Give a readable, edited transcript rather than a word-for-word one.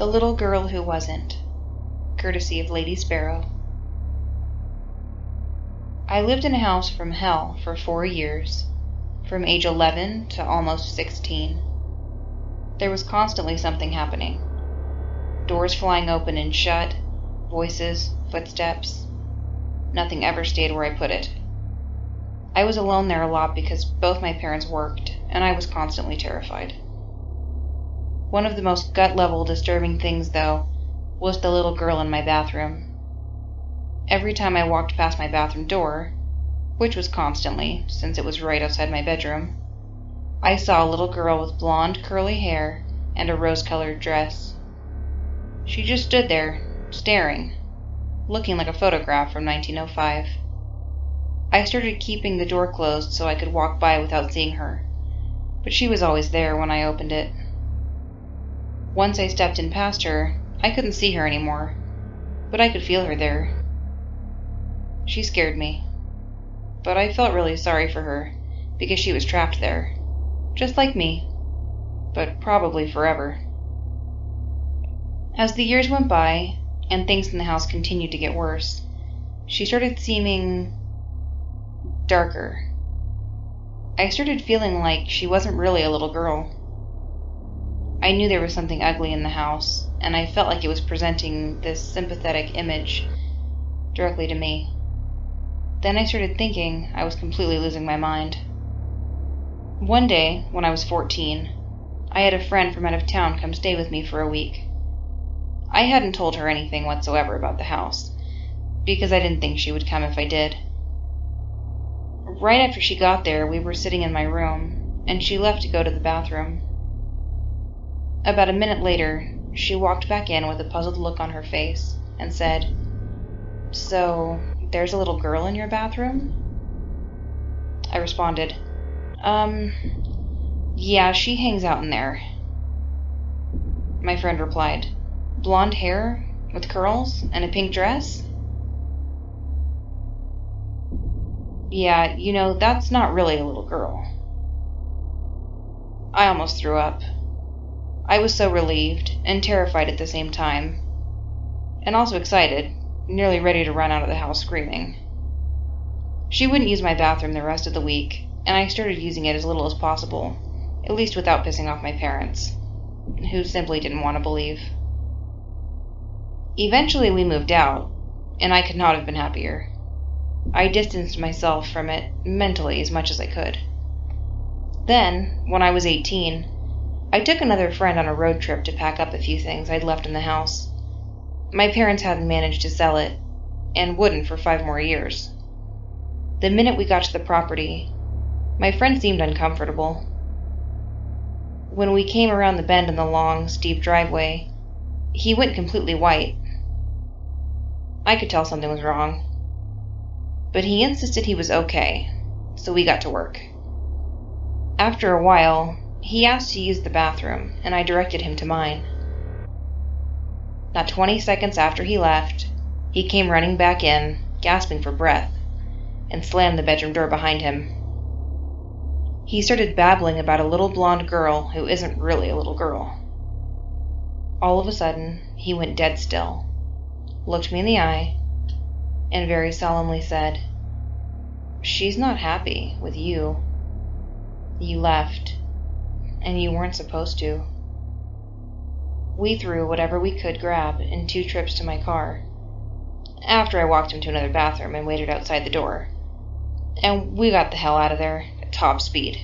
The Little Girl Who Wasn't, courtesy of Lady Sparrow. I lived in a house from hell for 4 years, from age 11 to almost 16. There was constantly something happening. Doors flying open and shut, voices, footsteps. Nothing ever stayed where I put it. I was alone there a lot because both my parents worked, and I was constantly terrified. One of the most gut-level disturbing things, though, was the little girl in my bathroom. Every time I walked past my bathroom door, which was constantly, since it was right outside my bedroom, I saw a little girl with blonde, curly hair and a rose-colored dress. She just stood there, staring, looking like a photograph from 1905. I started keeping the door closed so I could walk by without seeing her, but she was always there when I opened it. Once I stepped in past her, I couldn't see her anymore, but I could feel her there. She scared me, but I felt really sorry for her because she was trapped there, just like me, but probably forever. As the years went by, and things in the house continued to get worse, she started seeming darker. I started feeling like she wasn't really a little girl. I knew there was something ugly in the house, and I felt like it was presenting this sympathetic image directly to me. Then I started thinking I was completely losing my mind. One day, when I was 14, I had a friend from out of town come stay with me for a week. I hadn't told her anything whatsoever about the house, because I didn't think she would come if I did. Right after she got there, we were sitting in my room, and she left to go to the bathroom. About a minute later, she walked back in with a puzzled look on her face and said, "So, there's a little girl in your bathroom?" I responded, Yeah, she hangs out in there." My friend replied, "Blonde hair, with curls, and a pink dress?" "Yeah, that's not really a little girl." I almost threw up. I was so relieved and terrified at the same time, and also excited, nearly ready to run out of the house screaming. She wouldn't use my bathroom the rest of the week, and I started using it as little as possible, at least without pissing off my parents, who simply didn't want to believe. Eventually we moved out, and I could not have been happier. I distanced myself from it mentally as much as I could. Then, when I was 18, I took another friend on a road trip to pack up a few things I'd left in the house. My parents hadn't managed to sell it, and wouldn't for 5 more years. The minute we got to the property, my friend seemed uncomfortable. When we came around the bend in the long, steep driveway, he went completely white. I could tell something was wrong. But he insisted he was okay, so we got to work. After a while, he asked to use the bathroom, and I directed him to mine. Not 20 seconds after he left, he came running back in, gasping for breath, and slammed the bedroom door behind him. He started babbling about a little blonde girl who isn't really a little girl. All of a sudden, he went dead still, looked me in the eye, and very solemnly said, "She's not happy with you. You left, and you weren't supposed to." We threw whatever we could grab in 2 trips to my car, after I walked him to another bathroom and waited outside the door, and we got the hell out of there at top speed.